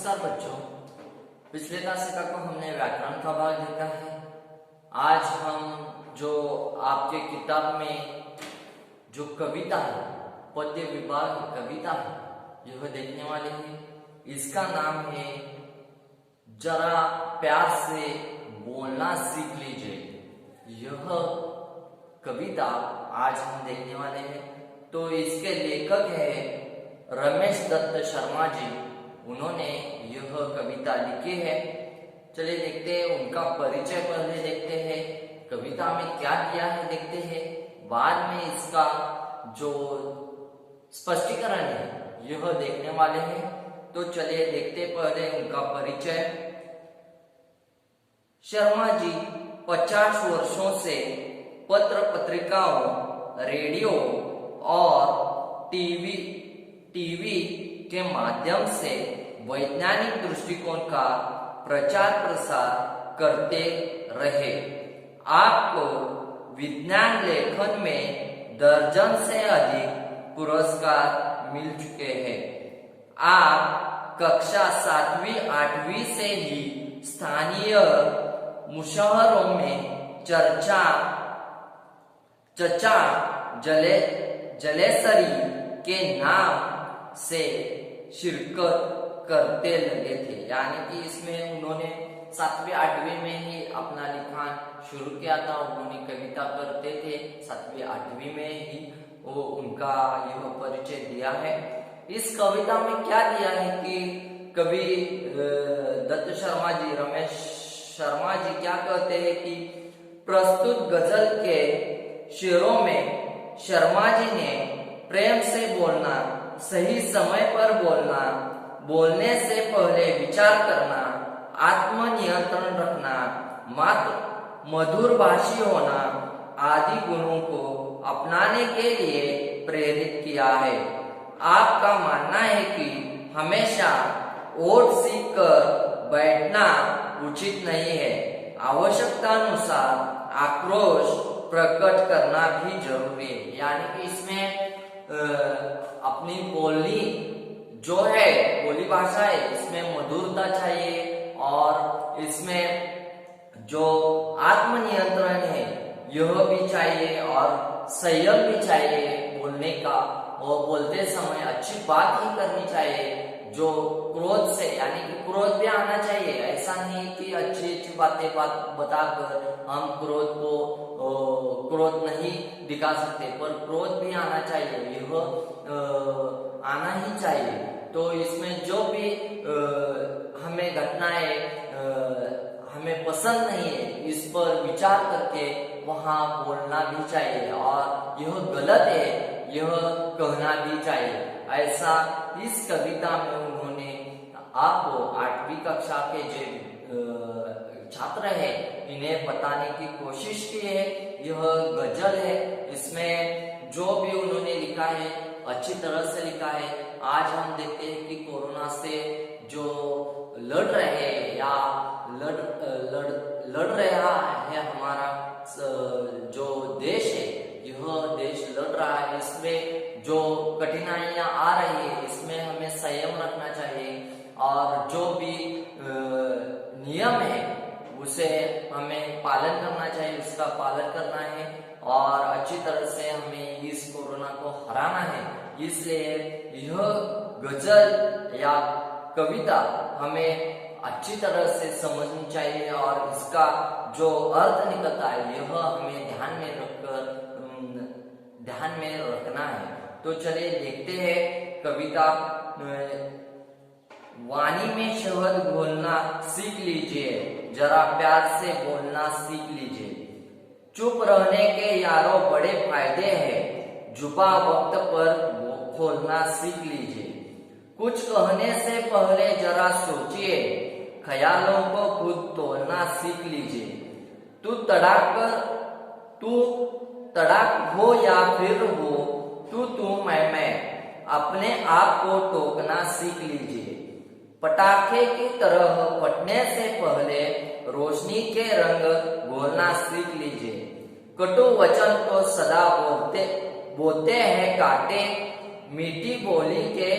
नमस्कार बच्चों, पिछले दासिका को हमने व्याकरण का भाग देखा है। आज हम जो आपके किताब में जो कविता है, पद्य विभाग कविता है, यह देखने वाले हैं। इसका नाम है जरा प्यार से बोलना सीख लीजिए। यह कविता आज हम देखने वाले हैं। तो इसके लेखक है रमेश दत्त शर्मा जी। उन्होंने यह कविता लिखी है। चलिए देखते हैं, उनका परिचय पहले देखते हैं, कविता में क्या किया है देखते हैं, बाद में इसका जो स्पष्टीकरण है यह देखने वाले हैं। तो चलिए देखते पहले उनका परिचय। शर्मा जी 50 वर्षों से पत्र पत्रिकाओं, रेडियो और टीवी के माध्यम से वैज्ञानिक दृष्टिकोण का प्रचार प्रसार करते रहे। आपको विज्ञान लेखन में दर्जन से अधिक पुरस्कार मिल चुके हैं। आप कक्षा 7वीं 8वीं से ही स्थानीय मुशायरों में चर्चा जलेसरी के नाम से शिरकत करते लगे थे। यानी कि इसमें उन्होंने 7वीं 8वीं में ही अपना लिखान शुरू किया था। उन्होंने कविता करते थे 7वीं 8वीं में ही वो उनका यह परिचय दिया है। इस कविता में क्या दिया है कि कवि दत्त शर्मा जी, रमेश शर्मा जी क्या कहते हैं कि प्रस्तुत गजल के शेरों में शर्मा जी ने प्रेम से बोलना, सही समय पर बोलना, बोलने से पहले विचार करना, आत्मनियंत्रण रखना, मात्र मधुर भाषी होना आदि गुणों को अपनाने के लिए प्रेरित किया है। आपका मानना है कि हमेशा ओट सीख कर बैठना उचित नहीं है। आवश्यकता अनुसार आक्रोश प्रकट करना भी जरूरी है। यानी कि इसमें अपनी बोली जो है, बोली भाषा है, इसमें मधुरता चाहिए और इसमें जो आत्मनियंत्रण है यह भी चाहिए और संयम भी चाहिए बोलने का। और बोलते समय अच्छी बात ही करनी चाहिए, जो क्रोध से, यानी कि क्रोध भी आना चाहिए। ऐसा नहीं कि अच्छी बातें बताकर हम क्रोध नहीं दिखा सकते, पर क्रोध भी आना चाहिए, यह आना ही चाहिए। तो इसमें जो भी हमें घटनाएं हमें पसंद नहीं है, इस पर विचार करके वहां बोलना भी चाहिए और यह गलत है यह कहना भी चाहिए। ऐसा इस कविता में उन्होंने आपको 8वीं कक्षा के जो छात्र है इन्हें बताने की कोशिश की है। यह गजल है, इसमें जो भी उन्होंने लिखा है अच्छी तरह से लिखा है। आज हम देखते हैं कि कोरोना से जो लड़ रहे हैं या लड़ रहा है हमारा जो देश है, यह देश लड़ रहा है। इसमें जो कठिनाइयां आ रही है इसमें हमें संयम रखना चाहिए और जो भी नियम है उसे हमें पालन करना चाहिए, उसका पालन करना है और अच्छी तरह से हमें इस कोरोना को हराना है। इसलिए यह गजल या कविता हमें अच्छी तरह से समझनी चाहिए और इसका जो अर्थ निकलता है यह हमें ध्यान में रखना है। तो चलिए देखते हैं कविता। वाणी में शब्द बोलना सीख लीजिए, जरा प्यार से बोलना सीख लीजिए। चुप रहने के यारों बड़े फायदे हैं, जुबा वक्त पर खोलना सीख लीजिए। कुछ कहने से पहले जरा सोचिए, ख्यालों को खुद तोलना सीख लीजिए। तू तड़ाक हो या फिर हो, तू मैं, अपने आप को टोकना सीख लीजिए। पटाखे की तरह फटने से पहले रोशनी के रंग घोलना सीख लीजिए। कटु वचन तो सदा बोते हैं कांटे, मीठी बोली के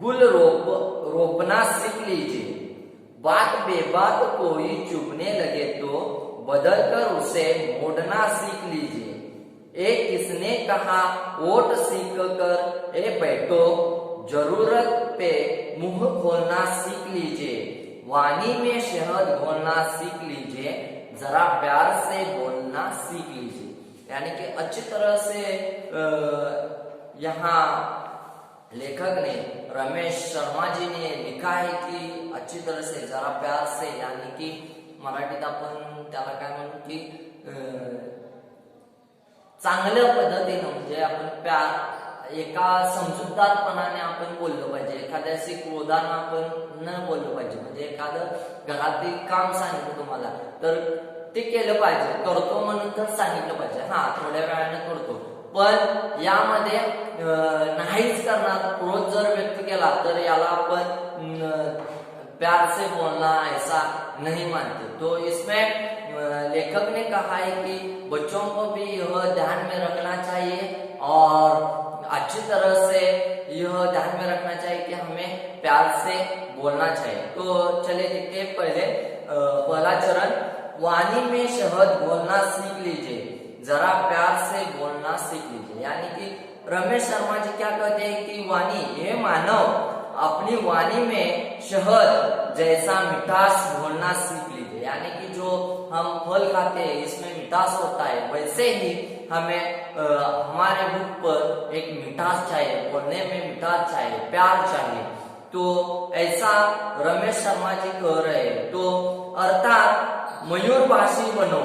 गुल रोपना सीख लीजिए। बात बेबात कोई चुभने लगे तो बदलकर उसे मोड़ना सीख लीजिए। एक किसने कहा ओट सीख कर ए बैठो, जरूरत पे मुंह खोलना सीख लीजिए। वाणी में शहद घोलना सीख लीजिए, जरा प्यार से बोलना सीख लीजिए। यानी कि अच्छी तरह से यहाँ लेखक ने, रमेश शर्मा जी ने लिखा है कि अच्छी तरह से, जरा प्यार से, यानी की मराठीत आपण त्याला काय म्हणू की चांगल्या पद्धतीने, म्हणजे आपण प्यार एका समजूतदारपणाने आपण बोललो पाहिजे। एखाद्याशी क्रोधानं आपण न बोललो पाहिजे। म्हणजे एखादं घरातील काम सांगितलं तुम्हाला तर ते केलं पाहिजे, करतो म्हणून तर सांगितलं पाहिजे, हा थोड्या वेळाने करतो, पण यामध्ये नाहीच करणार, क्रोध जर व्यक्त केला तर याला आपण प्यार से बोलना ऐसा नहीं मानते। तो इसमें लेखक ने कहा है कि बच्चों को भी यह ध्यान में रखना चाहिए और अच्छी तरह से यह ध्यान में रखना चाहिए कि हमें प्यार से बोलना चाहिए। तो चलिए देखते हैं पहला चरण, वाणी में शहद बोलना सीख लीजिए, जरा प्यार से बोलना सीख लीजिए। यानी कि रमेश शर्मा जी क्या कहते हैं कि वाणी, ये मानव अपनी वाणी में शहद जैसा मिठास घोलना सीख लीजिए। यानी कि जो हम फल खाते हैं इसमें मिठास होता है, वैसे ही हमें हमारे मुख पर एक मिठास चाहिए, बोलने में मिठास चाहिए, प्यार चाहिए। तो ऐसा रमेश शर्मा जी कह रहे हैं। तो अर्थात मयूरभाषी बनो,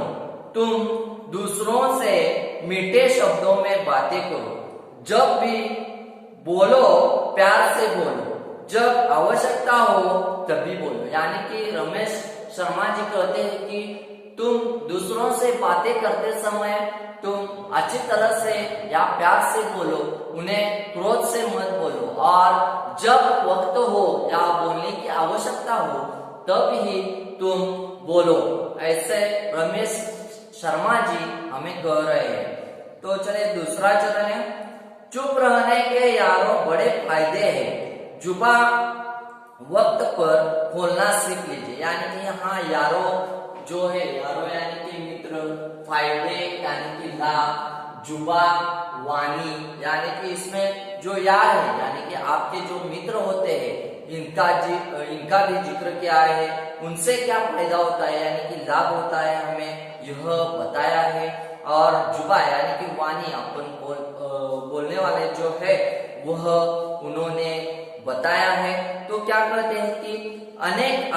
तुम दूसरों से मीठे शब्दों में बातें करो, जब भी बोलो प्यार से बोलो, जब आवश्यकता हो तभी बोलो। यानी कि रमेश शर्मा जी कहते हैं कि तुम दूसरों से बातें करते समय तुम अच्छी तरह से या प्यार से बोलो, उन्हें क्रोध से मत बोलो, और जब वक्त हो या बोलने की आवश्यकता हो तब ही तुम बोलो। ऐसे रमेश शर्मा जी हमें कह रहे हैं। तो चलिए दूसरा चरण है, चुप रहने के यारों बड़े फायदे हैं, जुबा वक्त पर खोलना सीख लीजिए। यानी कि यहाँ यारो जो है, यारो यानी कि मित्र, फायदे यानी कि लाभ, जुबा वाणी, यानी कि इसमें जो यार है यानी कि आपके जो मित्र होते हैं इनका भी जिक्र किया है, उनसे क्या फायदा होता है यानी कि लाभ होता है, हमें यह बताया है। और जुबा यानी कि वाणी, अपन बोलने वाले जो है वह उन्होंने बताया है। तो क्या कहते हैं कि अनेक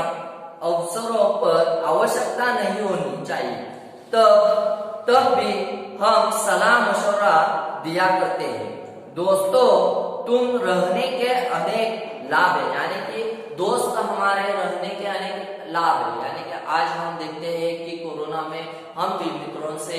अवसरों पर आवश्यकता नहीं होनी चाहिए, तब भी हम सलाह मशवरा दिया करते हैं। दोस्तों, तुम रहने के अनेक लाभ है, यानी कि दोस्त हमारे रहने के अनेक लाभ है। यानी कि आज हम देखते हैं कि कोरोना में हम भी मित्रों से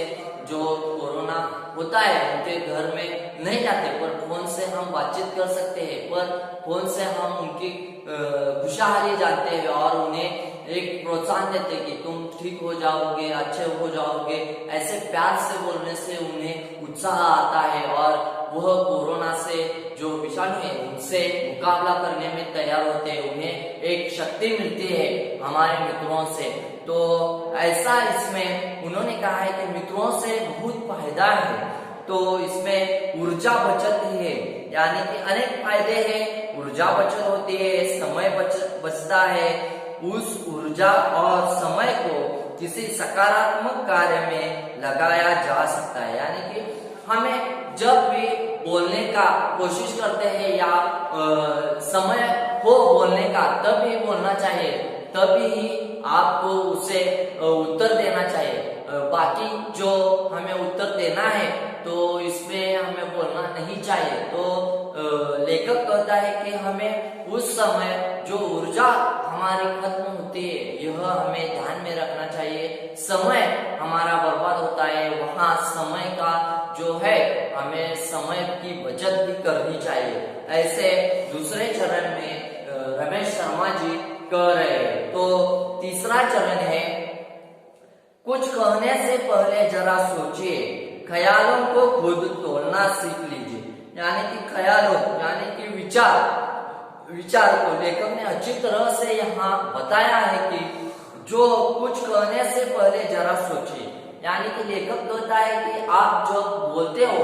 जो कोरोना होता है उनके घर में नहीं जाते, पर फोन से हम बातचीत कर सकते हैं, पर फोन से हम उनकी खुशहाली जानते हैं और उन्हें एक प्रोत्साहन देते हैं कि तुम ठीक हो जाओगे, अच्छे हो जाओगे। ऐसे प्यार से बोलने से उन्हें उत्साह आता है और वह कोरोना से जो विषाणु है उनसे मुकाबला करने में तैयार होते हैं, उन्हें एक शक्ति मिलती है हमारे मित्रों से। तो ऐसा इसमें उन्होंने कहा है कि मित्रों से बहुत फायदा है। तो इसमें ऊर्जा बचत है, यानी कि अनेक फायदे हैं, ऊर्जा बचत होती है, समय बचता है। उस ऊर्जा और समय को किसी सकारात्मक कार्य में लगाया जा सकता है। यानी कि हमें जब भी बोलने का कोशिश करते हैं या समय हो बोलने का तभी बोलना चाहिए, तभी ही आपको उसे उत्तर देना चाहिए। बाकी जो हमें उत्तर देना है तो इसमें हमें बोलना नहीं चाहिए। तो लेखक कहता है कि हमें उस समय जो ऊर्जा हमारी खत्म होती है यह हमें ध्यान में रखना चाहिए। समय हमारा बर्बाद होता है, वहां समय का जो है हमें समय की बचत भी करनी चाहिए। ऐसे दूसरे चरण में रमेश शर्मा जी कह रहे हैं। तो तीसरा चरण है, कुछ कहने से पहले जरा सोचिए, ख्यालों को खुद तोड़ना सीख लीजिए। यानी कि ख्यालों यानी कि विचार को लेखक ने अच्छी तरह से यहाँ बताया है कि जो कुछ कहने से पहले जरा सोचिए। यानी कि लेखक कहता है कि आप जो बोलते हो,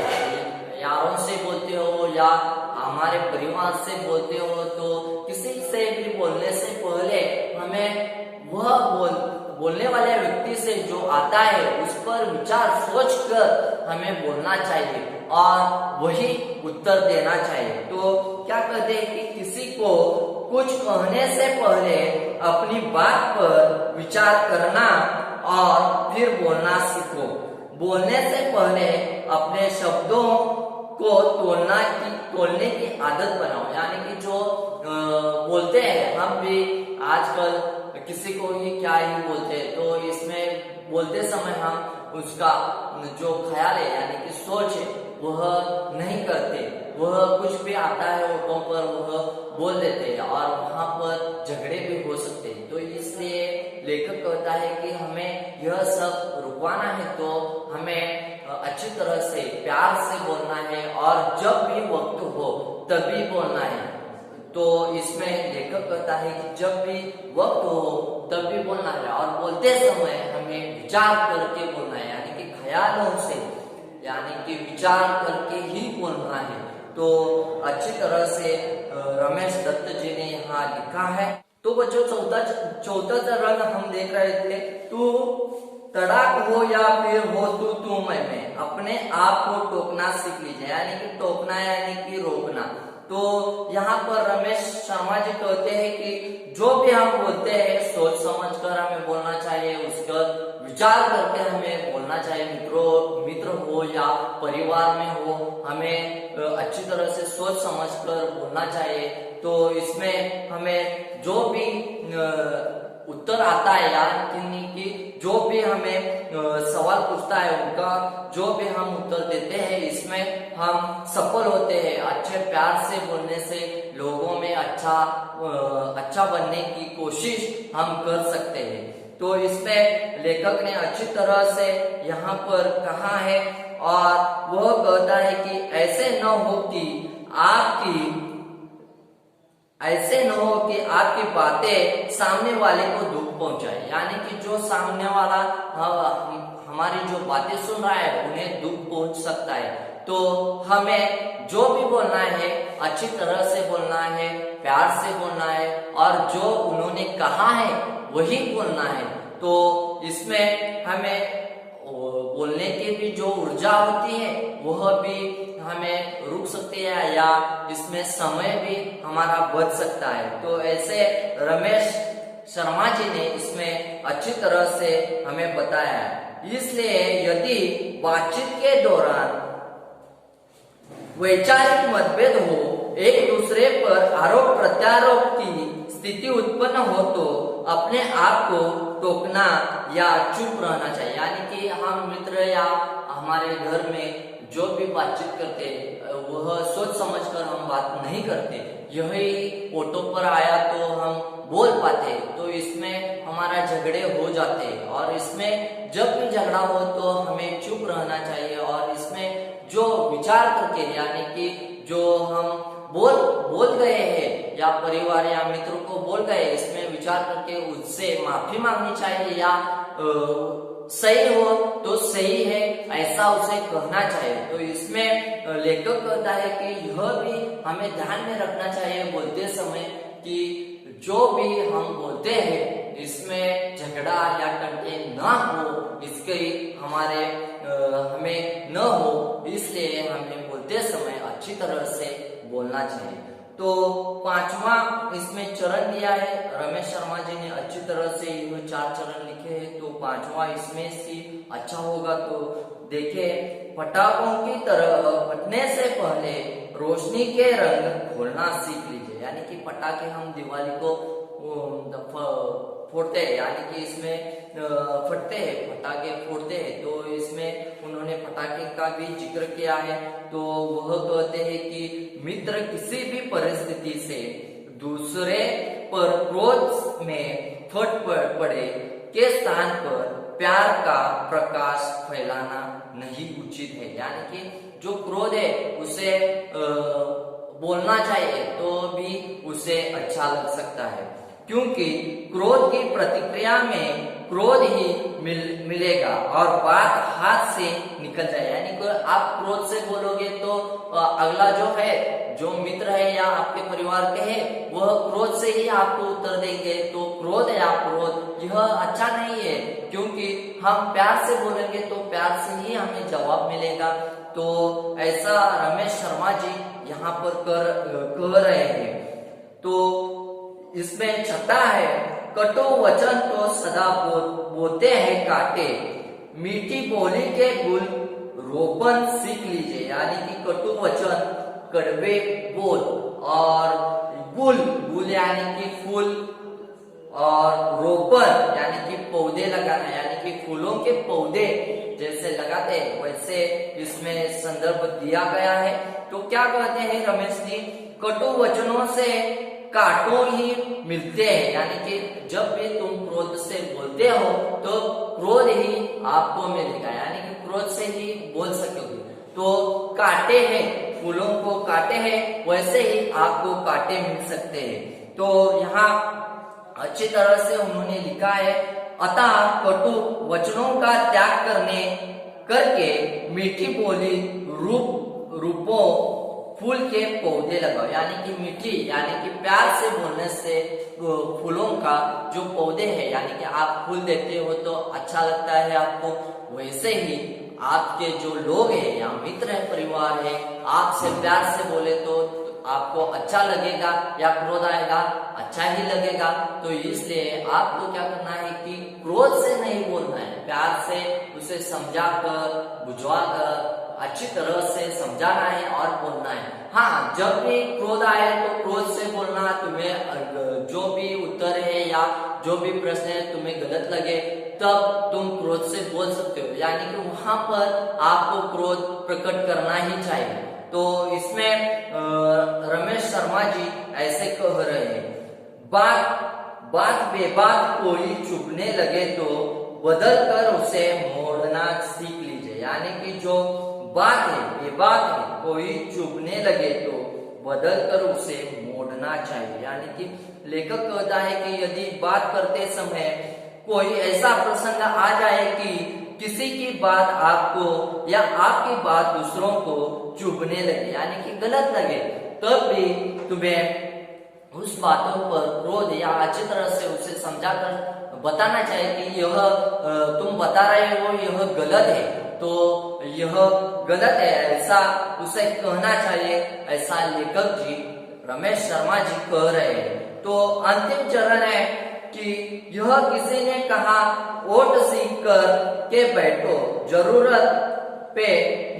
यारों से बोलते हो या हमारे परिवार से बोलते हो, तो किसी से भी बोलने से पहले हमें वह बोलने वाले व्यक्ति से जो आता है उस पर विचार सोच कर हमें बोलना चाहिए और वही उत्तर देना चाहिए। तो क्या कहते हैं कि किसी को कुछ कहने से पहले अपनी बात पर विचार करना और फिर बोलना सीखो। बोलने से पहले अपने शब्दों को तोलने की आदत बनाओ। यानी कि जो बोलते हैं, हम भी आजकल किसी को ही क्या ही बोलते हैं, तो इसमें बोलते समय हम उसका जो ख्याल है यानी कि सोच है वह नहीं करते, वह कुछ भी आता है होठों पर वह बोल देते हैं और वहां पर झगड़े भी हो सकते हैं। तो इसलिए लेखक कहता है कि हमें यह सब रुकवाना है, तो हमें अच्छी तरह से प्यार से बोलना है और जब भी वक्त हो तभी बोलना है। तो इसमें लेखक कहता है कि जब भी वक्त हो तब भी बोलना है और बोलते समय हमें विचार करके बोलना है, यानी कि ख्यालों से, यानी कि विचार करके ही बोलना है। तो अच्छी तरह से रमेश दत्त जी ने यहाँ लिखा है। तो बच्चों चौथा चरण हम देख रहे थे, तू तड़ाक हो या फिर हो तू मैं अपने आप को टोकना सीख लीजिए। यानी कि टोकना यानी कि रोकना। तो यहाँ पर रमेश शर्मा जी कहते हैं कि जो भी हम बोलते हैं सोच समझकर हमें बोलना चाहिए, उसका विचार करके हमें बोलना चाहिए। मित्र हो या परिवार में हो, हमें अच्छी तरह से सोच समझकर बोलना चाहिए। तो इसमें हमें जो भी उत्तर आता है यानी कि जो भी हमें सवाल पूछता है उनका जो भी हम उत्तर देते हैं, इसमें हम सफल होते हैं। अच्छे प्यार से बोलने से लोगों में अच्छा बनने की कोशिश हम कर सकते हैं। तो इसमें लेखक ने अच्छी तरह से यहाँ पर कहा है और वह कहता है कि ऐसे न हो कि आपकी बातें सामने वाले को दुख पहुंचाए। यानी कि जो सामने वाला हमारी जो बातें सुन रहा है उन्हें दुख पहुंच सकता है। तो हमें जो भी बोलना है अच्छी तरह से बोलना है, प्यार से बोलना है और जो उन्होंने कहा है वही बोलना है। तो इसमें हमें बोलने की भी जो ऊर्जा होती है वह भी हमें रुक सकती है या इसमें समय भी हमारा बच सकता है। तो ऐसे रमेश शर्मा जी ने इसमें अच्छी तरह से हमें बताया है। इसलिए यदि बातचीत के दौरान वैचारिक मतभेद हो, एक दूसरे पर आरोप प्रत्यारोप की स्थिति उत्पन्न हो, तो अपने आप को टोकना या चुप रहना चाहिए। यानी कि हम मित्र या हमारे घर में जो भी बातचीत करते वह सोच समझकर हम बात नहीं करते, यही ऑटो पर आया तो हम बोल पाते, तो इसमें हमारा झगड़े हो जाते। और इसमें जब भी झगड़ा हो तो हमें चुप रहना चाहिए और इसमें जो विचार करके यानी कि जो हम बोल गए हैं या परिवार या मित्र को बोल गए, इसमें विचार करके उससे माफी मांगनी चाहिए या सही हो तो सही है ऐसा उसे कहना चाहिए। तो इसमें लेखक कहता है कि यह भी हमें ध्यान में रखना चाहिए बोलते समय कि जो भी हम बोलते हैं इसमें झगड़ा या कंटेंट ना हो, इसके हमें न हो, इसलिए हमें बोलते समय अच्छी तरह से बोलना चाहिए। तो पांचवा इसमें चरण दिया है रमेश शर्मा जी ने, अच्छी तरह से ये 4 चरण लिखे हैं। तो पांचवा इसमें से अच्छा होगा। तो देखिए, पटाखों की तरह फटने से पहले रोशनी के रंग खोलना सीख लीजिए। यानी कि पटाखे हम दिवाली को फोड़ते हैं, यानी कि इसमें फटते हैं, पटाखे फोड़ते हैं। तो इसमें उन्होंने पटाखे का भी जिक्र किया है। तो वह कहते हैं कि मित्र किसी भी परिस्थिति से दूसरे पर क्रोध में फट पड़े के स्थान पर प्यार का प्रकाश फैलाना नहीं उचित है। यानी कि जो क्रोध है उसे बोलना चाहिए तो भी उसे अच्छा लग सकता है, क्योंकि क्रोध की प्रतिक्रिया में क्रोध ही मिलेगा और बात हाथ से निकल जाए। यानी कि आप क्रोध से बोलोगे तो अगला जो है, जो मित्र है या आपके परिवार के है, वह क्रोध से ही आपको उत्तर देंगे। तो क्रोध या क्रोध यह अच्छा नहीं है, क्योंकि हम प्यार से बोलेंगे तो प्यार से ही हमें जवाब मिलेगा। तो ऐसा रमेश शर्मा जी यहाँ पर कह रहे हैं। तो इसमें छठा है, कटु वचन तो सदा बोते हैं काटे, मीठी बोली के गुल रोपण सीख लीजिए। यानी कि कटु वचन, कड़वे बोल, और गुल यानी कि फूल, और रोपण यानी कि पौधे लगाना, यानी कि फूलों के पौधे जैसे लगाते हैं वैसे इसमें संदर्भ दिया गया है। तो क्या कहते हैं रमेश जी, कटु वचनों से कांटों ही मिलते हैं। यानी कि जब भी तुम क्रोध से बोलते हो तो क्रोध ही आपको मिलेगा, यानी कि क्रोध से ही बोल सकोगे। तो कांटे हैं, फूलों को काटे हैं, वैसे ही आपको कांटे मिल सकते हैं। तो यहाँ अच्छी तरह से उन्होंने लिखा है, अतः कटु वचनों का त्याग करके मीठी बोली रूपों फूल के पौधे लगाओ। यानी कि मीठी यानी कि प्यार से बोलने से फूलों का जो पौधे हैं, यानी कि आप फूल देते हो तो अच्छा लगता है आपको, वैसे ही आपके जो लोग हैं या मित्र है, परिवार है, आपसे प्यार से बोले तो आपको अच्छा लगेगा या क्रोध आएगा अच्छा ही लगेगा। तो इसलिए आपको क्या करना है कि क्रोध से नहीं बोलना है, प्यार से उसे समझाकर बुझवाकर अच्छी तरह से समझाना है और बोलना है। हाँ, जब भी क्रोध आए तो क्रोध से बोलना, तुम्हें जो भी उत्तर है या जो भी प्रश्न है तुम्हें गलत लगे तब तुम क्रोध से बोल सकते हो, यानी कि वहां पर आपको क्रोध प्रकट करना ही चाहिए। तो इसमें रमेश शर्मा जी ऐसे कह रहे हैं, बात बेबात कोई चुभने लगे तो बदल कर उसे मोड़ना सीख लीजिए। यानी कि जो बात है, बेबात है, कोई चुभने लगे तो बदल कर उसे मोड़ना चाहिए। यानी कि लेखक कहता है कि यदि बात करते समय कोई ऐसा प्रसंग आ जाए कि किसी की बात आपको या आपकी बात दूसरों को चुभने लगे, यानी कि गलत लगे, तब भी तुम्हें उस बातों पर क्रोध या अच्छी तरह से उसे समझाकर बताना चाहिए कि यह तुम बता रहे हो यह गलत है, तो यह गलत है, ऐसा उसे कहना चाहिए। ऐसा लेखक जी रमेश शर्मा जी कह रहे हैं। तो अंतिम चरण है कि यह किसी ने कहा, ओट सीख कर के बैठो, जरूरत पे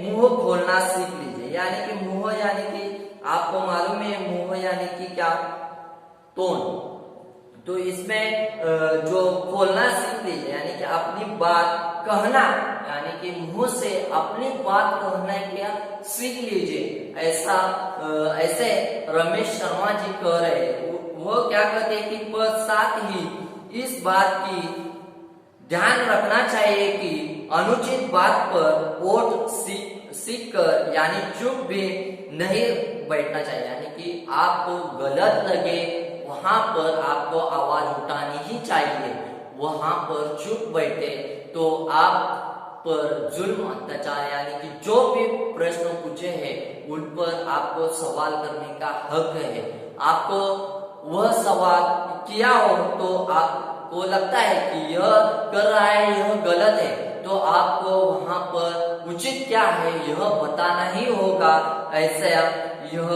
मुंह खोलना सीख लीजिए। यानी कि मुंह यानी कि आपको मालूम है मुंह यानी कि क्या, टोन। तो इसमें जो खोलना सीख लीजिए, यानी कि अपनी बात कहना, यानी कि मुंह से अपनी बात कहना क्या सीख लीजिए। ऐसे रमेश शर्मा जी कह रहे हैं। वो क्या कहते हैं कि साथ ही इस बात की ध्यान रखना चाहिए कि अनुचित बात पर ओट सीख कर यानी चुप भी नहीं बैठना चाहिए। यानी कि आपको गलत लगे वहां पर आपको आवाज उठानी ही चाहिए, वहां पर चुप बैठे तो आप पर जुल्म अत्याचार यानी कि जो भी प्रश्न पूछे हैं उन पर आपको सवाल करने का हक है। आपको वह सवाल किया हो तो आपको लगता है कि यह कर रहा है यह गलत है, तो आपको वहां पर उचित क्या है यह बताना ही होगा। ऐसे यह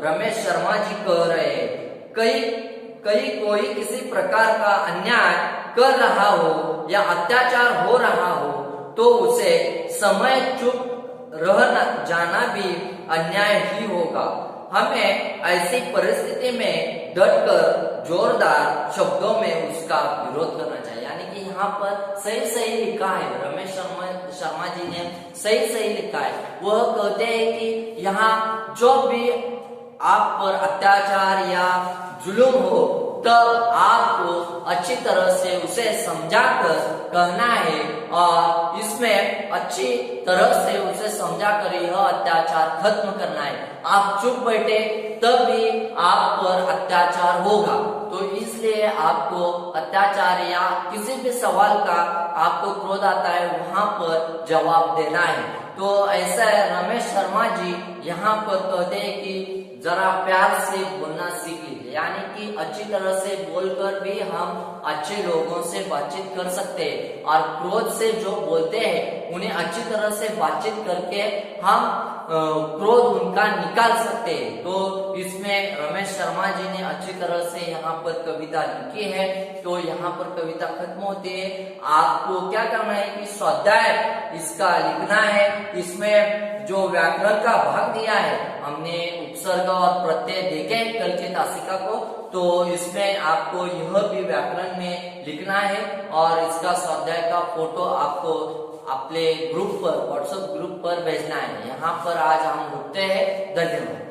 रमेश शर्मा जी कह रहे हैं। कोई किसी प्रकार का अन्याय कर रहा हो या अत्याचार हो रहा हो तो उसे समय चुप रह जाना भी अन्याय ही होगा। हमें ऐसी परिस्थिति में डटकर जोरदार शब्दों में उसका विरोध करना चाहिए। यानी कि यहाँ पर सही लिखा है, रमेश शर्मा जी ने सही लिखा है। वह कहते हैं कि यहाँ जो भी आप पर अत्याचार या जुल्म हो तब आपको अच्छी तरह से उसे समझाकर कहना है और इसमें अच्छी तरह से उसे समझाकर यह अत्याचार खत्म करना है। आप चुप बैठे तब भी आप पर अत्याचार होगा, तो इसलिए आपको अत्याचार या किसी भी सवाल का आपको क्रोध आता है वहां पर जवाब देना है। तो ऐसा है, रमेश शर्मा जी यहाँ पर कहते हैं कि जरा प्यार से बोलना सीख लीजिए, यानी कि अच्छी तरह से बोलकर भी हम अच्छे लोगों से बातचीत कर सकते हैं और क्रोध से जो बोलते हैं उन्हें अच्छी तरह से बातचीत करके हम क्रोध उनका निकाल सकते हैं। तो इसमें रमेश शर्मा जी ने अच्छी तरह से यहाँ पर कविता लिखी है। तो यहाँ पर कविता खत्म होती है। आपको क्या करना है कि स्वाध्याय इसका लिखना है। इसमें जो व्याकरण का भाग दिया है, हमने उपसर्ग और प्रत्यय देखे कल के तासिका को, तो इसमें आपको यह भी व्याकरण में लिखना है और इसका स्वाध्याय का फोटो आपको अपने ग्रुप पर, व्हाट्सएप ग्रुप पर भेजना है। यहाँ पर आज हम रुकते हैं। धन्यवाद।